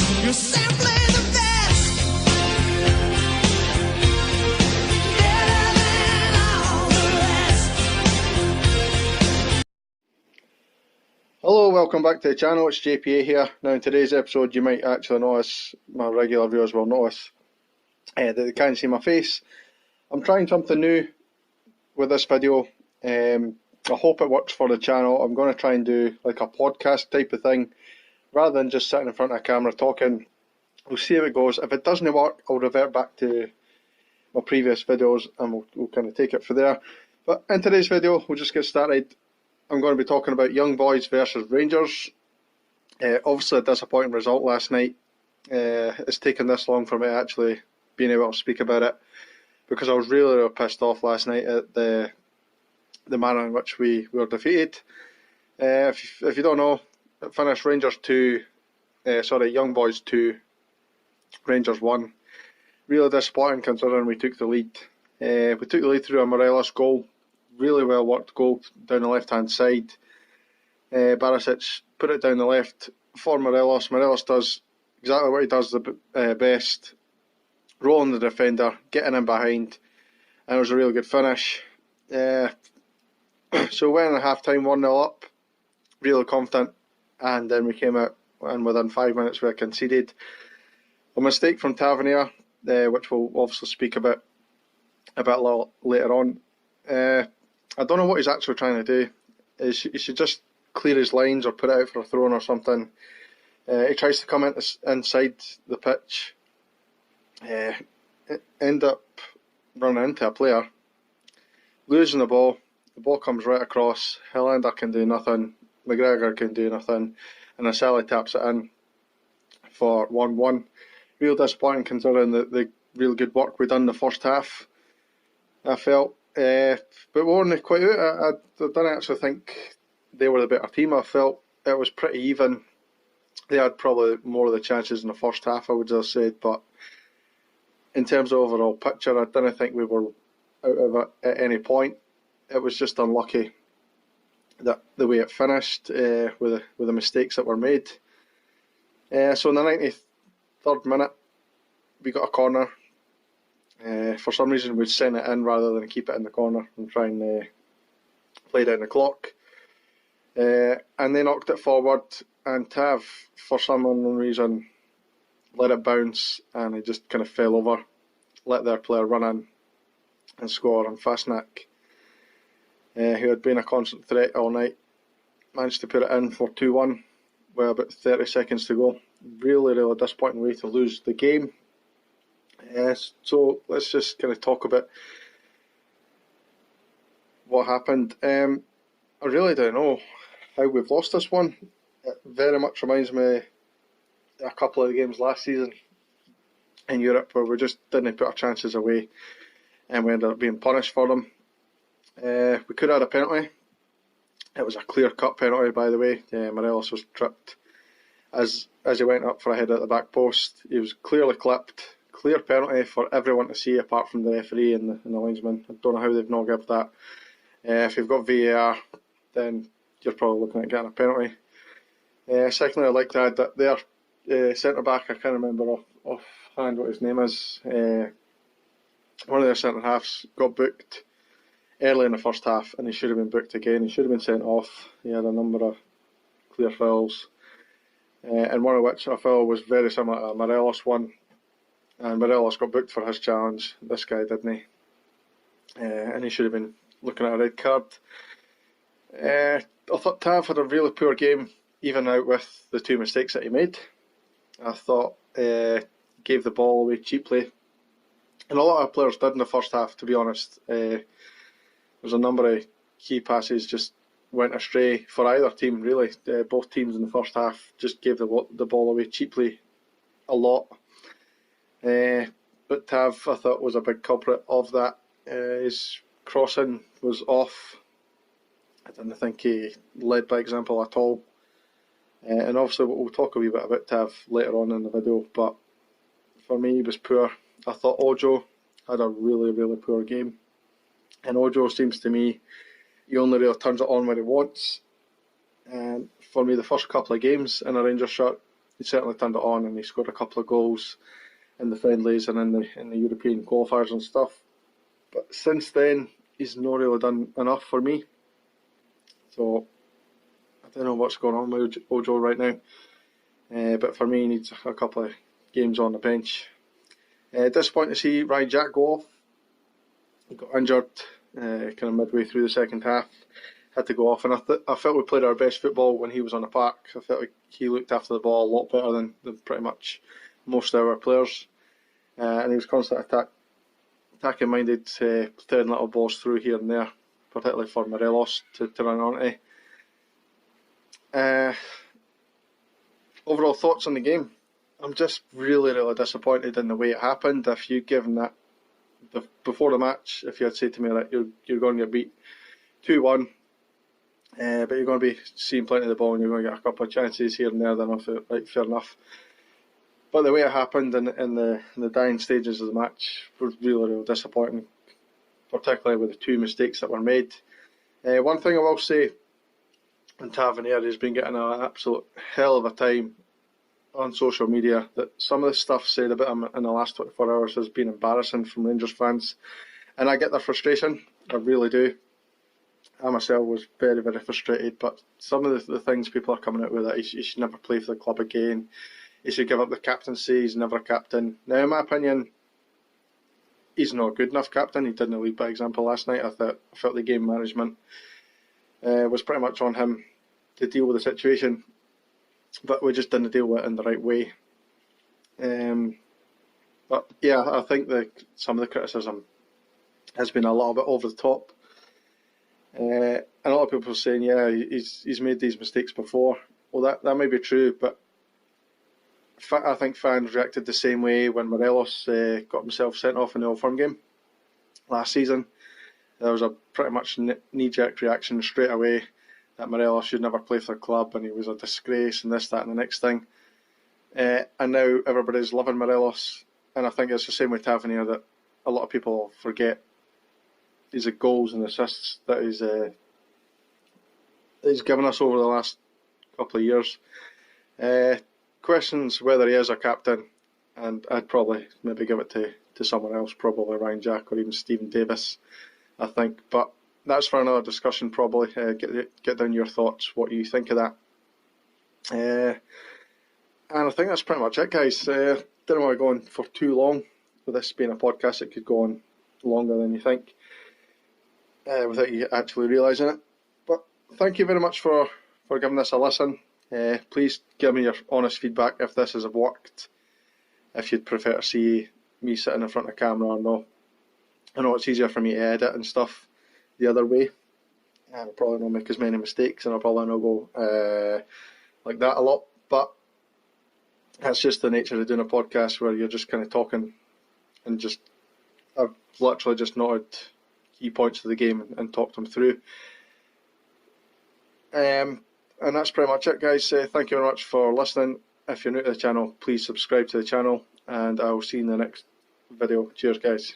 You're simply the best. Better than all the rest. Hello, welcome back to the channel. It's JPA here. Now in today's episode you might actually notice, my regular viewers will notice, that they can't see my face. I'm trying something new with this video. I hope it works for the channel. I'm going to try and do like a podcast type of thing rather than just sitting in front of a camera talking. We'll see how it goes. If it doesn't work, I'll revert back to my previous videos and we'll kind of take it from there. But in today's video, we'll just get started. I'm going to be talking about Young Boys versus Rangers. Obviously a disappointing result last night. It's taken this long for me actually being able to speak about it because I was really pissed off last night at the manner in which we were defeated. If you don't know, it finished Young Boys 2, Rangers 1. Really disappointing considering we took the lead. We took the lead through a Morelos goal. Really well worked goal down the left hand side. Barisic put it down the left for Morelos. Morelos does exactly what he does the best, rolling the defender, getting in behind, and it was a really good finish. So we went in at half time 1-0 up, really confident, and then we came out and within 5 minutes we had conceded. A mistake from Tavernier, which we'll obviously speak about a bit later on. I don't know what he's actually trying to do. He should just clear his lines or put it out for a throw-in or something. He tries to come inside the pitch, end up running into a player, losing the ball. The ball comes right across. Helander can do nothing. McGregor can do nothing. And Asali taps it in for 1-1. Real disappointing considering the real good work we done in the first half, I felt. But we weren't quite out. I didn't actually think they were the better team. I felt it was pretty even. They had probably more of the chances in the first half, I would have said, but in terms of overall picture, I didn't think we were out of it at any point. It was just unlucky that the way it finished with the mistakes that were made. So in the 93rd minute, we got a corner. For some reason we'd send it in rather than keep it in the corner and try and play down the clock. And they knocked it forward, and Tav, for some unknown reason, let it bounce and it just kind of fell over, let their player run in and score. And Fastnack, who had been a constant threat all night, managed to put it in for 2-1 with about 30 seconds to go. Really disappointing way to lose the game. So let's just kind of talk about what happened. I really don't know how we've lost this one. It very much reminds me of a couple of the games last season in Europe where we just didn't put our chances away and we ended up being punished for them. We could have had a penalty. It was a clear-cut penalty, by the way. Morelos was tripped as he went up for a head at the back post. He was clearly clipped. Clear penalty for everyone to see apart from the referee and the linesman. I don't know how they've not given that. If you've got VAR, then you're probably looking at getting a penalty. Secondly, I'd like to add that their centre back, I can't remember offhand what his name is, one of their centre halves got booked early in the first half and he should have been booked again. He should have been sent off. He had a number of clear fouls, and one of which a foul was very similar to a Morelos one. And Morelos got booked for his challenge. This guy didn't. And he should have been looking at a red card. I thought Tav had a really poor game, even out with the two mistakes that he made. I thought gave the ball away cheaply. And a lot of players did in the first half, to be honest. There's a number of key passes just went astray for either team, really. Both teams in the first half just gave the ball away cheaply a lot. But Tav, I thought, was a big culprit of that. His crossing was off. I didn't think he led by example at all. And obviously we'll talk a wee bit about Tav later on in the video, but for me he was poor. I thought Ojo had a really poor game. And Ojo seems to me, he only really turns it on when he wants. And for me, the first couple of games in a Rangers shirt, he certainly turned it on, and he scored a couple of goals in the friendlies and in the European qualifiers and stuff. But since then, he's not really done enough for me. So I don't know what's going on with Ojo right now. But for me, he needs a couple of games on the bench. Disappointing to see Ryan Jack go off. He got injured kind of midway through the second half. Had to go off, and I felt we played our best football when he was on the park. I felt like he looked after the ball a lot better than pretty much most of our players. And he was constantly attacking minded, throwing little balls through here and there, particularly for Morelos to run onto. Overall thoughts on the game? I'm just really, really disappointed in the way it happened. If you'd given that before the match, if you had said to me that you're going to get beat 2-1, but you're going to be seeing plenty of the ball and you're going to get a couple of chances here and there, then I thought, right, fair enough. But the way it happened in the dying stages of the match was really, really disappointing, particularly with the two mistakes that were made. One thing I will say, and Tavernier has been getting an absolute hell of a time on social media, that some of the stuff said about him in the last 24 hours has been embarrassing from Rangers fans. And I get their frustration, I really do. I myself was very, very frustrated, but some of the things people are coming out with, that he should never play for the club again, he should give up the captaincy, he's never a captain. Now, in my opinion, he's not a good enough captain. He didn't lead by example last night. I felt the game management was pretty much on him to deal with the situation, but we just didn't deal with it in the right way. But yeah, I think some of the criticism has been a little bit over the top. And a lot of people are saying, yeah, he's made these mistakes before. Well, that may be true, but I think fans reacted the same way when Morelos got himself sent off in the Old Firm game last season. There was a pretty much knee-jerk reaction straight away that Morelos should never play for the club and he was a disgrace and this, that and the next thing. And now everybody's loving Morelos, and I think it's the same with Tavernier, that a lot of people forget his goals and assists that he's given us over the last couple of years. Questions whether he is a captain, and I'd probably maybe give it to someone else, probably Ryan Jack or even Stephen Davis, I think. But that's for another discussion, probably. Get down your thoughts, what you think of that. And I think that's pretty much it, guys. Didn't want to go on for too long. With this being a podcast, it could go on longer than you think, without you actually realising it. But thank you very much for giving this a listen. Please give me your honest feedback if this has worked, if you'd prefer to see me sitting in front of camera or no. I know it's easier for me to edit and stuff the other way, and I'll probably not make as many mistakes, and I'll probably not go like that a lot, but that's just the nature of doing a podcast where you're just kind of talking, and I've literally just noted key points of the game and talked them through. And that's pretty much it, guys. Thank you very much for listening. If you're new to the channel, please subscribe to the channel, and I'll see you in the next video. Cheers, guys.